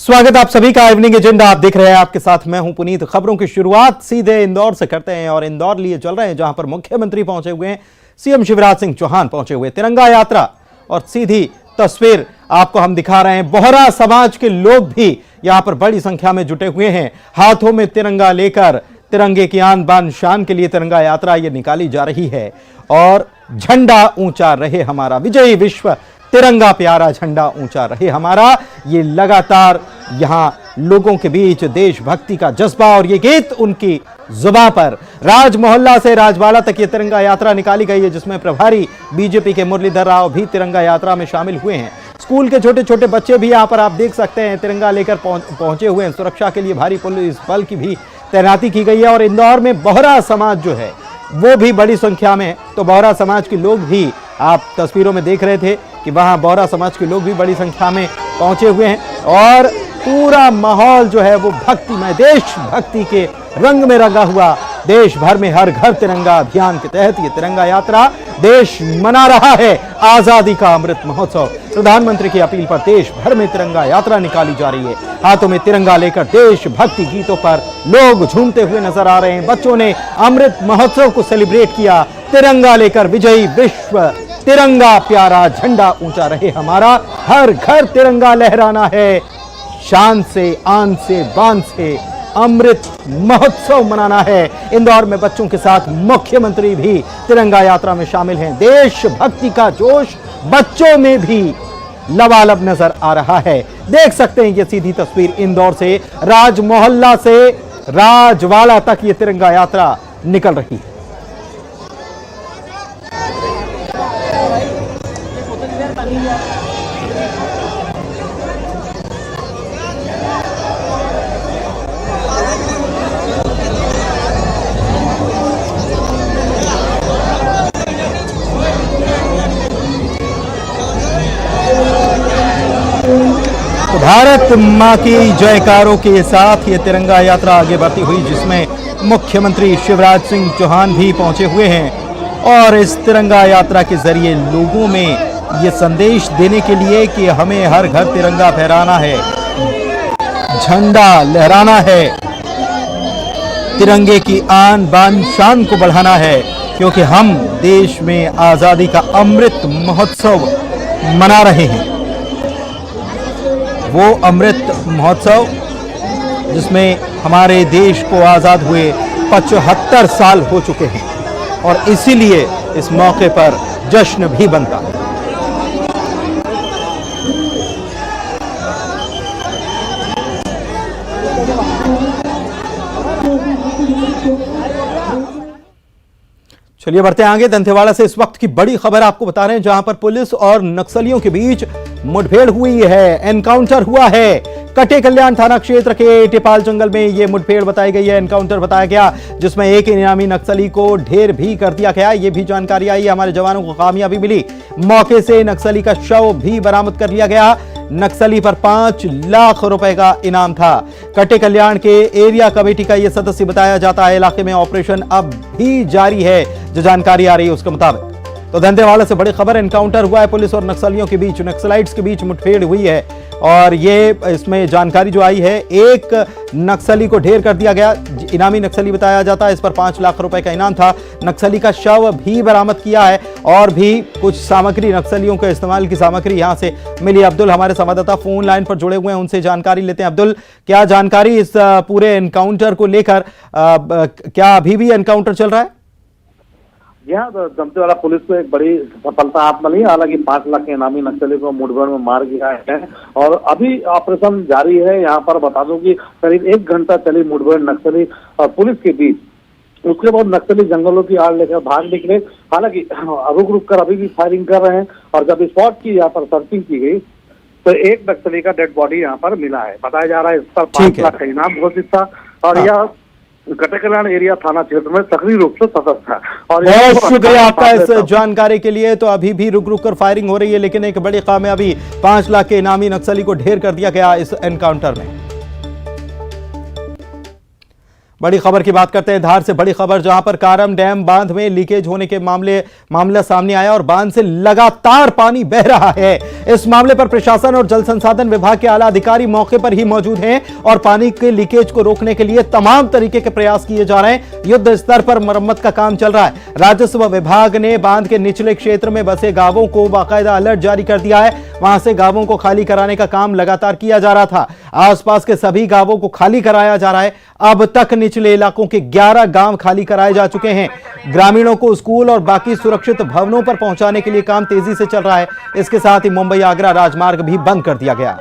स्वागत आप सभी का इवनिंग एजेंडा आप देख रहे हैं। आपके साथ मैं हूं पुनीत। खबरों की शुरुआत सीधे इंदौर से करते हैं और इंदौर लिए चल रहे हैं, जहां पर मुख्यमंत्री पहुंचे हुए हैं। सीएम शिवराज सिंह चौहान पहुंचे हुए तिरंगा यात्रा और सीधी तस्वीर आपको हम दिखा रहे हैं। बोहरा समाज के लोग भी यहां पर बड़ी संख्या में जुटे हुए हैं, हाथों में तिरंगा लेकर तिरंगे की आन बान शान के लिए तिरंगा यात्रा ये निकाली जा रही है। और झंडा ऊंचा रहे हमारा, विजयी विश्व तिरंगा प्यारा झंडा ऊंचा रहे हमारा, ये लगातार यहां लोगों के बीच देशभक्ति का जज्बा और ये गीत उनकी जुबान पर। राज मोहल्ला से राजवाड़ा तक ये तिरंगा यात्रा निकाली गई है, जिसमें प्रभारी बीजेपी के मुरलीधर राव भी तिरंगा यात्रा में शामिल हुए हैं। स्कूल के छोटे छोटे बच्चे भी यहां पर आप देख सकते हैं तिरंगा लेकर पहुंचे हुए हैं। सुरक्षा के लिए भारी पुलिस बल की भी तैनाती की गई है और इंदौर में बोहरा समाज जो है वो भी बड़ी संख्या में, तो बोहरा समाज के लोग भी आप तस्वीरों में देख रहे थे कि वहां बोहरा समाज के लोग भी बड़ी संख्या में पहुंचे हुए हैं और पूरा माहौल जो है वो भक्तिमय, देशभक्ति के रंग में रंगा हुआ। देश भर में हर घर तिरंगा अभियान के तहत ये तिरंगा यात्रा देश मना रहा है आजादी का अमृत महोत्सव। प्रधानमंत्री की अपील पर देश भर में तिरंगा यात्रा निकाली जा रही है। हाथों में तिरंगा लेकर देशभक्ति गीतों पर लोग झूमते हुए नजर आ रहे हैं। बच्चों ने अमृत महोत्सव को सेलिब्रेट किया तिरंगा लेकर। विजयी विश्व तिरंगा प्यारा झंडा ऊंचा रहे हमारा, हर घर तिरंगा लहराना है, शान से आन से बान से अमृत महोत्सव मनाना है। इंदौर में बच्चों के साथ मुख्यमंत्री भी तिरंगा यात्रा में शामिल हैं। देशभक्ति का जोश बच्चों में भी लबालब नजर आ रहा है। देख सकते हैं ये सीधी तस्वीर इंदौर से राज मोहल्ला से राजवाड़ा तक ये तिरंगा यात्रा निकल रही है। भारत मां की जयकारों के साथ ये तिरंगा यात्रा आगे बढ़ती हुई, जिसमें मुख्यमंत्री शिवराज सिंह चौहान भी पहुंचे हुए हैं और इस तिरंगा यात्रा के जरिए लोगों में ये संदेश देने के लिए कि हमें हर घर तिरंगा फहराना है, झंडा लहराना है, तिरंगे की आन बान शान को बढ़ाना है, क्योंकि हम देश में आजादी का अमृत महोत्सव मना रहे हैं। वो अमृत महोत्सव जिसमें हमारे देश को आज़ाद हुए 75 साल हो चुके हैं और इसीलिए इस मौके पर जश्न भी बनता है। चलिए बढ़ते हैं आगे। दंतेवाड़ा से इस वक्त की बड़ी खबर आपको बता रहे हैं, जहां पर पुलिस और नक्सलियों के बीच मुठभेड़ हुई है, एनकाउंटर हुआ है। कटे कल्याण थाना क्षेत्र के टिपाल जंगल में यह मुठभेड़ बताई गई है, एनकाउंटर बताया गया, जिसमें एक इनामी नक्सली को ढेर भी कर दिया गया। यह भी जानकारी आई, हमारे जवानों को कामयाबी मिली। मौके से नक्सली का शव भी बरामद कर लिया गया। नक्सली पर 5 लाख रुपए का इनाम था। कटे कल्याण के एरिया कमेटी का यह सदस्य बताया जाता है। इलाके में ऑपरेशन अब भी जारी है, जो जानकारी आ रही है उसके मुताबिक। तो दंतेवाड़ा से बड़ी खबर, एनकाउंटर हुआ है पुलिस और नक्सलियों के बीच, नक्सलाइट्स के बीच मुठभेड़ हुई है और ये इसमें जानकारी जो आई है, एक नक्सली को ढेर कर दिया गया। इनामी नक्सली बताया जाता है, इस पर 5 लाख रुपए का इनाम था। नक्सली का शव भी बरामद किया है और भी कुछ सामग्री, नक्सलियों के इस्तेमाल की सामग्री यहां से मिली। अब्दुल हमारे संवाददाता फोन लाइन पर जुड़े हुए हैं, उनसे जानकारी लेते हैं। अब्दुल, क्या जानकारी इस पूरे एनकाउंटर को लेकर, क्या अभी भी एनकाउंटर चल रहा है? जी हाँ, दंतेवाड़ा पुलिस को एक बड़ी सफलता हाथ मिली। हालांकि 5 लाख के इनामी नक्सली को मुठभेड़ में मार गिरा है और अभी ऑपरेशन जारी है। यहाँ पर बता दूं कि करीब 1 घंटा चली मुठभेड़ नक्सली और पुलिस के बीच। उसके बाद नक्सली जंगलों की आड़ लेकर भाग निकले। हालांकि रुक कर अभी भी फायरिंग कर रहे हैं और जब स्पॉट की यहाँ पर सर्चिंग की गई तो एक नक्सली का डेड बॉडी यहाँ पर मिला है। बताया जा रहा है इस पर 5 लाख का इनाम घोषित था और यह कटे कल्याण एरिया थाना क्षेत्र में सक्रिय रूप से सतत था। और बहुत शुक्रिया आपका इस जानकारी के लिए। तो अभी भी रुक रुक कर फायरिंग हो रही है, लेकिन एक बड़ी कामयाबी, 5 लाख के इनामी नक्सली को ढेर कर दिया गया इस एनकाउंटर में। बड़ी खबर की बात करते हैं धार से। बड़ी खबर जहां पर कारम डैम बांध में लीकेज होने के मामला सामने आया और बांध से लगातार पानी बह रहा है। इस मामले पर प्रशासन और जल संसाधन विभाग के आला अधिकारी मौके पर ही मौजूद हैं और पानी के लीकेज को रोकने के लिए तमाम तरीके के प्रयास किए जा रहे हैं। युद्ध स्तर पर मरम्मत का काम चल रहा है। राजस्व विभाग ने बांध के निचले क्षेत्र में बसे गांवों को बाकायदा अलर्ट जारी कर दिया है। वहां से गांवों को खाली कराने का काम लगातार किया जा रहा था। आसपास के सभी गांवों को खाली कराया जा रहा है। अब तक निचले इलाकों के 11 गांव खाली कराए जा चुके हैं। ग्रामीणों को स्कूल और बाकी सुरक्षित भवनों पर पहुंचाने के लिए काम तेजी से चल रहा है। इसके साथ ही मुंबई आगरा राजमार्ग भी बंद कर दिया गया।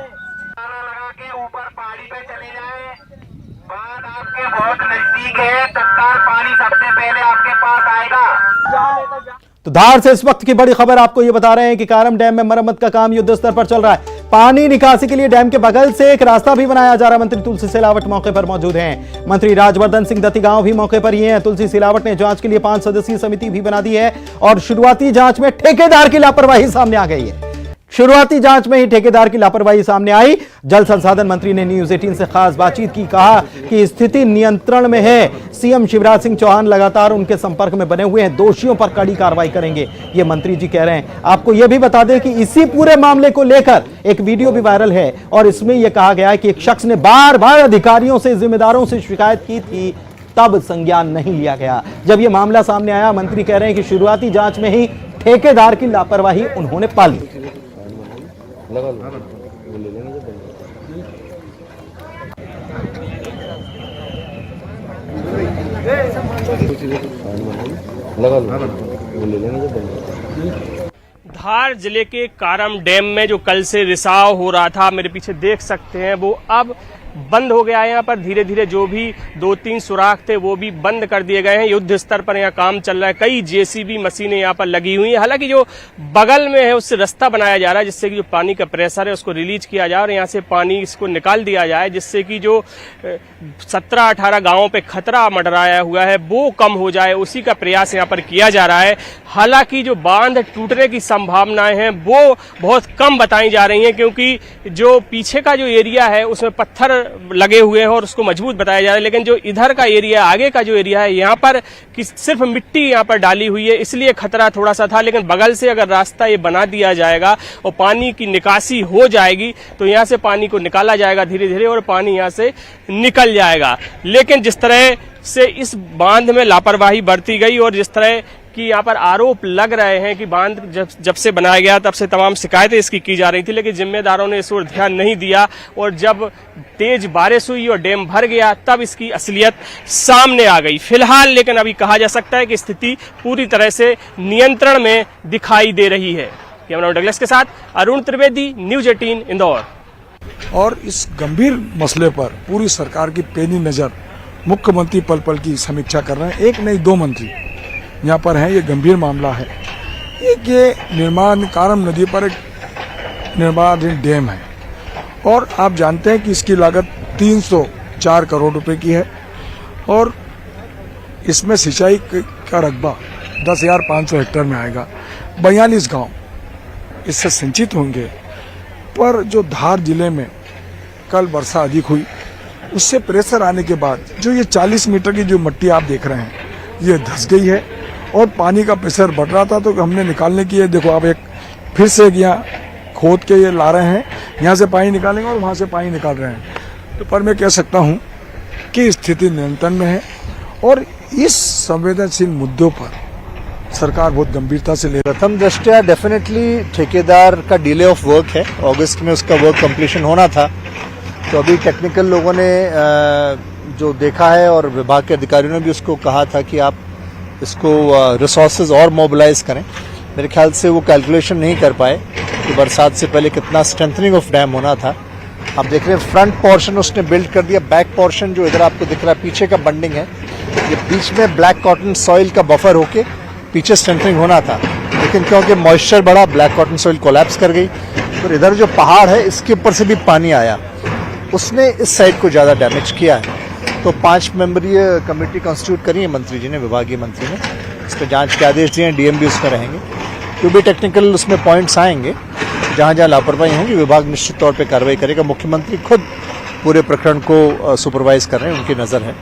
बहुत नजदीक है, तत्काल पानी सबसे पहले आपके पास आएगा। तो धार से इस वक्त की बड़ी खबर आपको यह बता रहे हैं कि कारम डैम में मरम्मत का काम युद्ध स्तर पर चल रहा है। पानी निकासी के लिए डैम के बगल से एक रास्ता भी बनाया जा रहा है। मंत्री तुलसी सिलावट मौके पर मौजूद हैं। मंत्री राजवर्धन सिंह दत्तीगांव भी मौके पर ही हैं। तुलसी सिलावट ने जांच के लिए 5 सदस्यीय समिति भी बना दी है और शुरुआती जांच में ठेकेदार की लापरवाही सामने आ गई है। शुरुआती जांच में ही ठेकेदार की लापरवाही सामने आई। जल संसाधन मंत्री ने न्यूज 18 से खास बातचीत की, कहा कि स्थिति नियंत्रण में है। सीएम शिवराज सिंह चौहान लगातार उनके संपर्क में बने हुए हैं। दोषियों पर कड़ी कार्रवाई करेंगे, ये मंत्री जी कह रहे हैं। आपको यह भी बता दें कि इसी पूरे मामले को लेकर एक वीडियो भी वायरल है और इसमें यह कहा गया है कि एक शख्स ने बार बार अधिकारियों से, जिम्मेदारों से शिकायत की थी, तब संज्ञान नहीं लिया गया। जब यह मामला सामने आया, मंत्री कह रहे हैं कि शुरुआती जांच में ही ठेकेदार की लापरवाही उन्होंने पाली। धार जिले के कारम डैम में जो कल से रिसाव हो रहा था, मेरे पीछे देख सकते हैं, वो अब बंद हो गया है। यहाँ पर धीरे धीरे जो भी 2-3 सुराख थे वो भी बंद कर दिए गए हैं। युद्ध स्तर पर यहाँ काम चल रहा है। कई जेसीबी मशीनें यहाँ पर लगी हुई हैं। हालांकि जो बगल में है उससे रास्ता बनाया जा रहा है जिससे कि जो पानी का प्रेशर है उसको रिलीज किया जाए और यहाँ से पानी इसको निकाल दिया जाए, जिससे कि जो 17-18 गांवों पे खतरा मंडराया हुआ है वो कम हो जाए। उसी का प्रयास यहाँ पर किया जा रहा है। हालांकि जो बांध टूटने की संभावनाएं हैं वो बहुत कम बताई जा रही हैं, क्योंकि जो पीछे का जो एरिया है उसमें पत्थर लगे हुए हैं और उसको मजबूत बताया जा रहा है। लेकिन जो इधर का एरिया, आगे का जो एरिया है, यहाँ पर सिर्फ मिट्टी यहाँ पर डाली हुई है, इसलिए खतरा थोड़ा सा था। लेकिन बगल से अगर रास्ता ये बना दिया जाएगा और पानी की निकासी हो जाएगी तो यहाँ से पानी को निकाला जाएगा धीरे धीरे और पानी यहाँ से निकल जाएगा। लेकिन जिस तरह से इस बांध में लापरवाही बरती गई और जिस तरह कि यहाँ पर आरोप लग रहे हैं कि बांध जब से बनाया गया तब से तमाम शिकायतें इसकी की जा रही थी, लेकिन जिम्मेदारों ने इस ओर ध्यान नहीं दिया और जब तेज बारिश हुई और डैम भर गया तब इसकी असलियत सामने आ गई। फिलहाल लेकिन अभी कहा जा सकता है कि स्थिति पूरी तरह से नियंत्रण में दिखाई दे रही है। कैमरामैन डगलस के साथ अरुण त्रिवेदी, न्यूज 18 इंदौर। और इस गंभीर मसले पर पूरी सरकार की पैनी नजर मुख्यमंत्री पल पल की समीक्षा कर रहे हैं। एक नहीं 2 मंत्री यहाँ पर हैं। ये गंभीर मामला है। एक ये निर्माण कारम नदी पर एक निर्माणाधीन डैम है और आप जानते हैं कि इसकी लागत 304 करोड़ रुपए की है और इसमें सिंचाई का रकबा 10,500 हेक्टेयर में आएगा। 42 गांव इससे सिंचित होंगे। पर जो धार जिले में कल वर्षा अधिक हुई, उससे प्रेशर आने के बाद जो ये 40 मीटर की जो मिट्टी आप देख रहे हैं ये धंस गई है और पानी का प्रेशर बढ़ रहा था। तो हमने निकालने की, देखो आप एक फिर से यहाँ खोद के ये ला रहे हैं, यहाँ से पानी निकालेंगे और वहाँ से पानी निकाल रहे हैं। तो पर मैं कह सकता हूँ कि स्थिति नियंत्रण में है और इस संवेदनशील मुद्दों पर सरकार बहुत गंभीरता से ले रहा है। प्रथम दृष्टया डेफिनेटली ठेकेदार का डिले ऑफ वर्क है। अगस्त में उसका वर्क कंप्लीशन होना था, तो अभी टेक्निकल लोगों ने जो देखा है और विभाग के अधिकारियों ने भी उसको कहा था कि आप इसको रिसोर्सेज और मोबिलाइज करें। मेरे ख्याल से वो कैलकुलेशन नहीं कर पाए कि बरसात से पहले कितना स्ट्रेंथनिंग ऑफ डैम होना था। आप देख रहे हैं फ्रंट पोर्शन उसने बिल्ड कर दिया, बैक पोर्शन जो इधर आपको दिख रहा है पीछे का बंडिंग है, ये बीच में ब्लैक कॉटन सॉइल का बफर होके पीछे स्ट्रेंथनिंग होना था, लेकिन क्योंकि मॉइस्चर बढ़ा ब्लैक कॉटन सॉइल कोलैप्स कर गई। और इधर जो पहाड़ है इसके ऊपर से भी पानी आया, उसने इस साइड को ज़्यादा डैमेज किया है। तो 5 मेंबरीय कमेटी कॉन्स्टिट्यूट करी है मंत्री जी ने, विभागीय मंत्री ने इस पर जांच के आदेश दिए हैं। डीएम भी उसमें रहेंगे। जो भी टेक्निकल उसमें पॉइंट्स आएंगे, जहां जहां लापरवाही होंगी, विभाग निश्चित तौर पे कार्रवाई करेगा। मुख्यमंत्री खुद पूरे प्रकरण को सुपरवाइज कर रहे हैं, उनकी नजर है।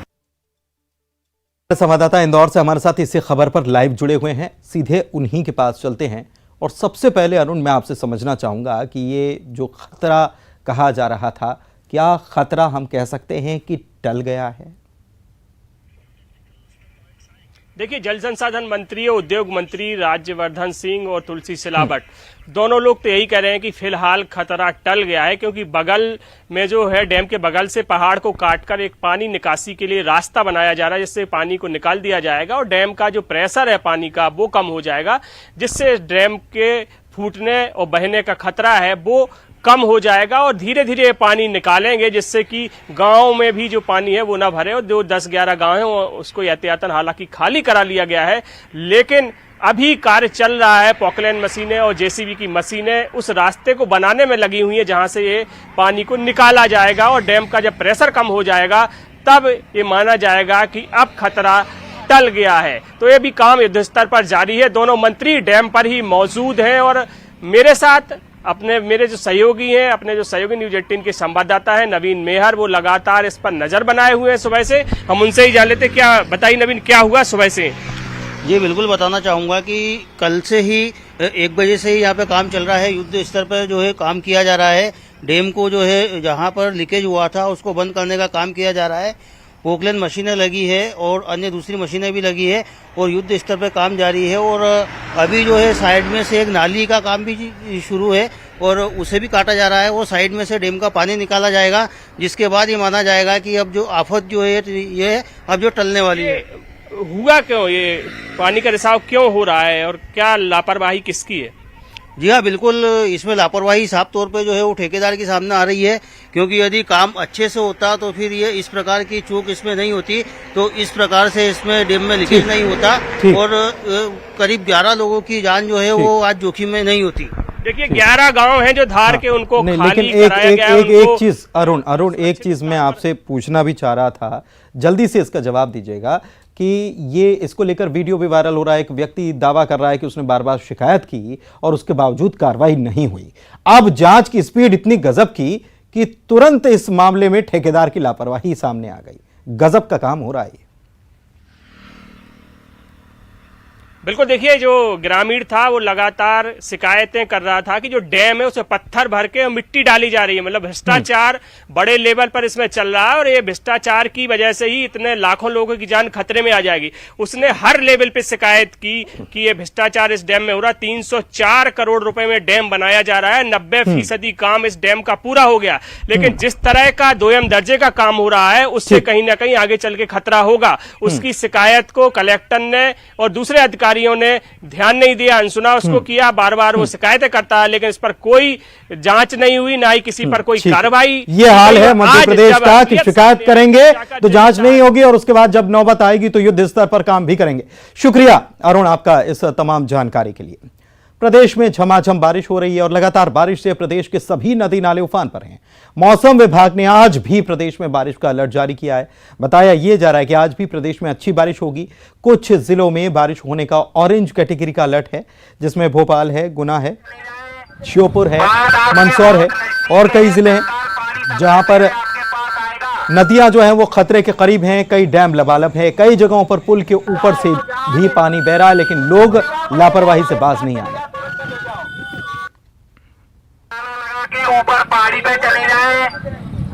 संवाददाता इंदौर से हमारे साथ इसी खबर पर लाइव जुड़े हुए हैं, सीधे उन्हीं के पास चलते हैं। और सबसे पहले अरुण, मैं आपसे समझना चाहूंगा कि ये जो खतरा कहा जा रहा था, क्या खतरा हम कह सकते हैं कि टल गया है? देखिए, जल संसाधन मंत्री और उद्योग मंत्री राज्यवर्धन सिंह और तुलसी सिलावट दोनों लोग तो यही कह रहे हैं कि फिलहाल खतरा टल गया है, क्योंकि बगल में जो है डैम के बगल से पहाड़ को काटकर एक पानी निकासी के लिए रास्ता बनाया जा रहा है, जिससे पानी को निकाल दिया जाएगा और डैम का जो प्रेशर है पानी का वो कम हो जाएगा, जिससे डैम के फूटने और बहने का खतरा है वो कम हो जाएगा और धीरे धीरे पानी निकालेंगे, जिससे कि गांव में भी जो पानी है वो ना भरे। और जो 10-11 गांव है उसको एहतियातन हालांकि खाली करा लिया गया है, लेकिन अभी कार्य चल रहा है। पॉकलैंड मशीनें और जेसीबी की मशीनें उस रास्ते को बनाने में लगी हुई है जहां से ये पानी को निकाला जाएगा और डैम का जब प्रेशर कम हो जाएगा तब ये माना जाएगा कि अब खतरा टल गया है। तो ये भी काम युद्ध स्तर पर जारी है। दोनों मंत्री डैम पर ही मौजूद हैं और मेरे साथ मेरे जो सहयोगी हैं, अपने जो सहयोगी न्यूज 18 के संवाददाता हैं नवीन मेहर, वो लगातार इस पर नजर बनाए हुए हैं सुबह से। हम उनसे ही जान लेते। क्या बताइए नवीन, क्या हुआ सुबह से? जी बिल्कुल बताना चाहूँगा कि कल से ही 1 बजे से ही यहाँ पे काम चल रहा है। युद्ध स्तर पर जो है काम किया जा रहा है। डैम को जो है जहाँ पर लीकेज हुआ था उसको बंद करने का काम किया जा रहा है। पोकलैंड मशीनें लगी है और अन्य दूसरी मशीनें भी लगी है और युद्ध स्तर पर काम जारी है। और अभी जो है साइड में से एक नाली का काम भी शुरू है और उसे भी काटा जा रहा है। वो साइड में से डैम का पानी निकाला जाएगा, जिसके बाद ये माना जाएगा कि अब जो आफत जो है ये अब जो टलने वाली है। हुआ क्यों, ये पानी का रिसाव क्यों हो रहा है और क्या लापरवाही किसकी है? जी हाँ, बिल्कुल इसमें लापरवाही साफ तौर पे जो है वो ठेकेदार के सामने आ रही है, क्योंकि यदि काम अच्छे से होता तो फिर ये इस प्रकार की चूक इसमें नहीं होती, तो इस प्रकार से इसमें डैम में लीकेज नहीं होता और करीब 11 लोगों की जान जो है वो आज जोखिम में नहीं होती। देखिए 11 गांव हैं जो धार के उनको नहीं, खाली लेकिन कराया गया है। एक चीज अरुण, एक चीज मैं आपसे पूछना भी चाह रहा था, जल्दी से इसका जवाब दीजिएगा कि ये इसको लेकर वीडियो भी वायरल हो रहा है। एक व्यक्ति दावा कर रहा है कि उसने बार बार शिकायत की और उसके बावजूद कार्रवाई नहीं हुई। अब जांच की स्पीड इतनी गजब की कि तुरंत इस मामले में ठेकेदार की लापरवाही सामने आ गई। गजब का काम हो रहा है। बिल्कुल, देखिए जो ग्रामीण था वो लगातार शिकायतें कर रहा था कि जो डैम है उसमें पत्थर भर के मिट्टी डाली जा रही है। मतलब भ्रष्टाचार बड़े लेवल पर इसमें चल रहा है और ये भ्रष्टाचार की वजह से ही इतने लाखों लोगों की जान खतरे में आ जाएगी। उसने हर लेवल पे शिकायत की कि ये भ्रष्टाचार इस डैम में हो रहा। 304 करोड़ रुपए में डैम बनाया जा रहा है, 90% काम इस डैम का पूरा हो गया, लेकिन जिस तरह का दोयम दर्जे का काम हो रहा है उससे कहीं ना कहीं आगे चल के खतरा होगा। उसकी शिकायत को कलेक्टर ने और दूसरे अधिकारियों ने ध्यान नहीं दिया, अनसुना उसको किया। बार बार वो शिकायतें करता है, लेकिन इस पर कोई जांच नहीं हुई, ना ही किसी पर कोई कार्रवाई। ये हाल है मध्य प्रदेश का कि शिकायत करेंगे तो जांच नहीं होगी और उसके बाद जब नौबत आएगी तो युद्ध स्तर पर काम भी करेंगे। शुक्रिया अरुण आपका इस तमाम जानकारी के लिए। प्रदेश में झमाझम बारिश हो रही है और लगातार बारिश से प्रदेश के सभी नदी नाले उफान पर हैं। मौसम विभाग ने आज भी प्रदेश में बारिश का अलर्ट जारी किया है। बताया यह जा रहा है कि आज भी प्रदेश में अच्छी बारिश होगी। कुछ जिलों में बारिश होने का ऑरेंज कैटेगरी का अलर्ट है, जिसमें भोपाल है, गुना है, श्योपुर है, मंदसौर है और कई जिले हैं जहां पर नदियां जो हैं वो खतरे के करीब हैं। कई डैम लबालब है, कई जगहों पर पुल के ऊपर से भी पानी बह रहा है, लेकिन लोग लापरवाही से बाज नहीं आ रहे। ऊपर पहाड़ी पे चले जाए,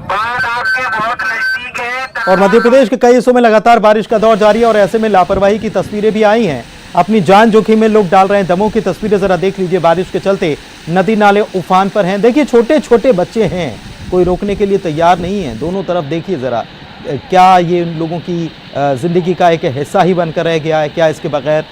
बात आपके बहुत नजदीक है। और मध्य प्रदेश के कई हिस्सों में लगातार बारिश का दौर जारी है और ऐसे में लापरवाही की तस्वीरें भी आई हैं। अपनी जान जोखिम में लोग डाल रहे हैं। दमोह की तस्वीरें जरा देख लीजिए। बारिश के चलते नदी नाले उफान पर हैं। देखिए छोटे छोटे बच्चे हैं, कोई रोकने के लिए तैयार नहीं है। दोनों तरफ देखिए जरा, क्या ये उन लोगों की ज़िंदगी का एक हिस्सा ही बनकर रह गया है? क्या इसके बगैर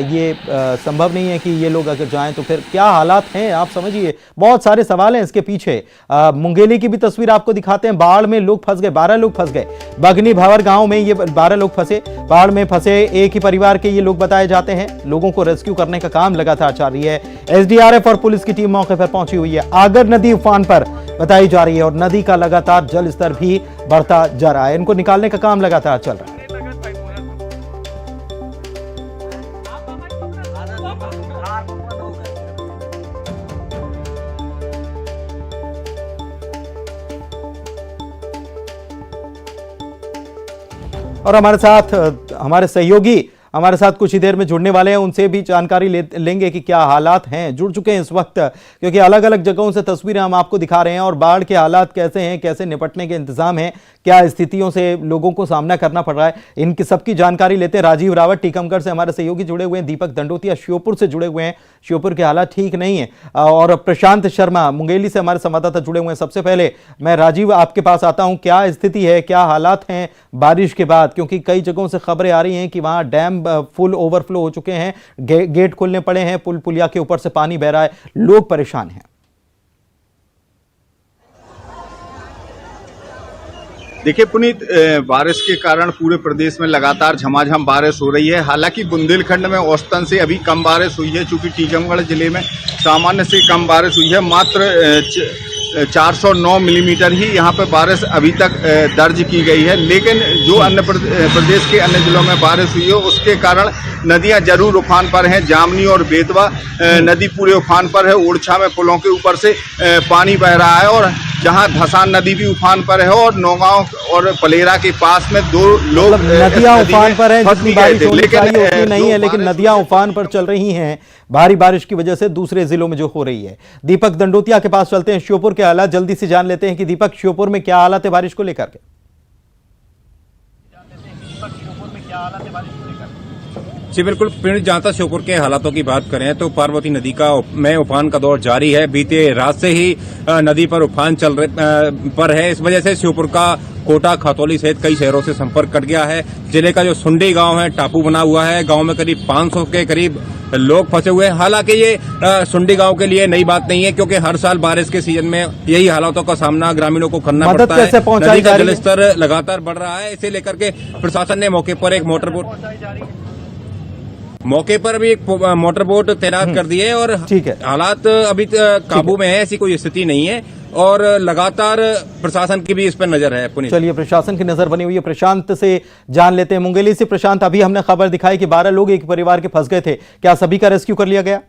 ये संभव नहीं है कि ये लोग अगर जाएं तो फिर क्या हालात हैं? आप समझिए, बहुत सारे सवाल हैं इसके पीछे। मुंगेली की भी तस्वीर आपको दिखाते हैं। बाढ़ में लोग फंस गए, 12 लोग फंस गए। बगनी भावर गांव में ये 12 लोग फंसे। बाढ़ में फंसे एक ही परिवार के ये लोग बताए जाते हैं। लोगों को रेस्क्यू करने का काम लगातार जारी है। एसडीआरएफ और पुलिस की टीम मौके पर पहुंची हुई है। आगर नदी उफान पर बताई जा रही है और नदी का लगातार जल स्तर भी बढ़ता जा रहा है। इनको निकालने का काम लगातार चल रहा है। और हमारे साथ हमारे सहयोगी हमारे साथ कुछ ही देर में जुड़ने वाले हैं, उनसे भी जानकारी लेंगे कि क्या हालात हैं। जुड़ चुके हैं इस वक्त, क्योंकि अलग अलग जगहों से तस्वीरें हम आपको दिखा रहे हैं और बाढ़ के हालात कैसे हैं, कैसे निपटने के इंतजाम हैं, क्या स्थितियों से लोगों को सामना करना पड़ रहा है, इनकी सबकी जानकारी लेते हैं। राजीव रावत टीकमगढ़ से हमारे सहयोगी जुड़े हुए हैं, दीपक दंडोतिया श्योपुर से जुड़े हुए हैं, श्योपुर के हालात ठीक नहीं है, और प्रशांत शर्मा मुंगेली से हमारे संवाददाता जुड़े हुए हैं। सबसे पहले मैं राजीव आपके पास आता हूं, क्या स्थिति है, क्या हालात हैं बारिश के बाद, क्योंकि कई जगहों से खबरें आ रही हैं कि वहां डैम फुल ओवरफ्लो हो चुके हैं, गेट खोलने पड़े हैं, पुल पुलिया के ऊपर से पानी बह रहा है, लोग परेशान हैं। देखिए पुनीत, बारिश के कारण पूरे प्रदेश में लगातार झमाझम बारिश हो रही है। हालांकि बुंदेलखंड में औसतन से अभी कम बारिश हुई है, चूंकि टीकमगढ़ जिले में सामान्य से कम बारिश हुई है। मात्र 409 मिलीमीटर ही यहाँ पे बारिश अभी तक दर्ज की गई है। लेकिन जो अन्य प्रदेश के अन्य जिलों में बारिश हुई है उसके कारण नदियां जरूर उफान पर हैं। जामनी और बेतवा नदी पूरे उफान पर है। ओरछा में पुलों के ऊपर से पानी बह रहा है, और जहां धसान नदी भी उफान पर है, और नौगांव और पलेरा के पास में 2 लोग नदियां उफान पर हैं, जितनी बारिश होनी चाहिए उतनी नहीं है, लेकिन नदियां उफान पर चल रही हैं भारी बारिश की वजह से दूसरे जिलों में जो हो रही है। दीपक दंडोतिया के पास चलते हैं, श्योपुर के हालात जल्दी से जान लेते हैं कि दीपक, श्योपुर में क्या हालात है बारिश को लेकर के? जी बिल्कुल पिंड, जहां तक श्योपुर के हालातों की बात करें तो पार्वती नदी का में उफान का दौर जारी है। बीते रात से ही नदी पर उफान पर है। इस वजह से श्योपुर का कोटा, खतौली सहित कई शहरों से संपर्क कट गया है। जिले का जो सुंडी गांव है टापू बना हुआ है। गांव में करीब 500 के करीब लोग फंसे हुए हैं। हालांकि ये सुंडी गांव के लिए नई बात नहीं है, क्योंकि हर साल बारिश के सीजन में यही हालातों का सामना ग्रामीणों को करना पड़ता है। नदी का जलस्तर लगातार बढ़ रहा है, इसे लेकर के प्रशासन ने मौके पर एक मोटर बोट तैनात कर दी है, और ठीक है, हालात अभी काबू में है, ऐसी कोई स्थिति नहीं है, और लगातार प्रशासन की भी इस पर नजर है। चलिए, प्रशासन की नजर बनी हुई है। प्रशांत से जान लेते हैं, मुंगेली से। प्रशांत, अभी हमने खबर दिखाई कि 12 लोग एक परिवार के फंस गए थे, क्या सभी का रेस्क्यू कर लिया गया?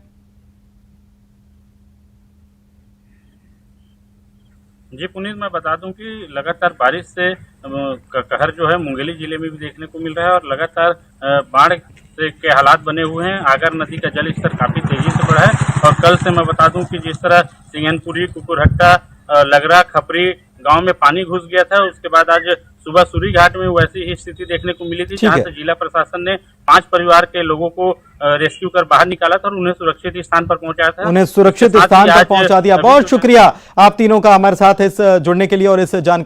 जी पुनीत, मैं बता दूं कि लगातार बारिश से कहर जो है मुंगेली जिले में भी देखने को मिल रहा है, और लगातार बाढ़ के हालात बने हुए हैं। आगर नदी का जल स्तर काफी तेजी से बढ़ा है, और कल से मैं बता दूं कि जिस तरह सिंगनपुरी, कुकुरहट्टा, लगरा, खपरी गांव में पानी घुस गया था, उसके बाद आज सुबह सूरी घाट में वैसी ही स्थिति देखने को मिली थी, जहां से जिला प्रशासन ने 5 परिवार के लोगों को रेस्क्यू कर बाहर निकाला था और उन्हें सुरक्षित स्थान पर पहुंचाया था। उन्हें सुरक्षित स्थान पर पहुंचा दिया। बहुत शुक्रिया आप तीनों का हमारे साथ इस जुड़ने के लिए और इस जानकारी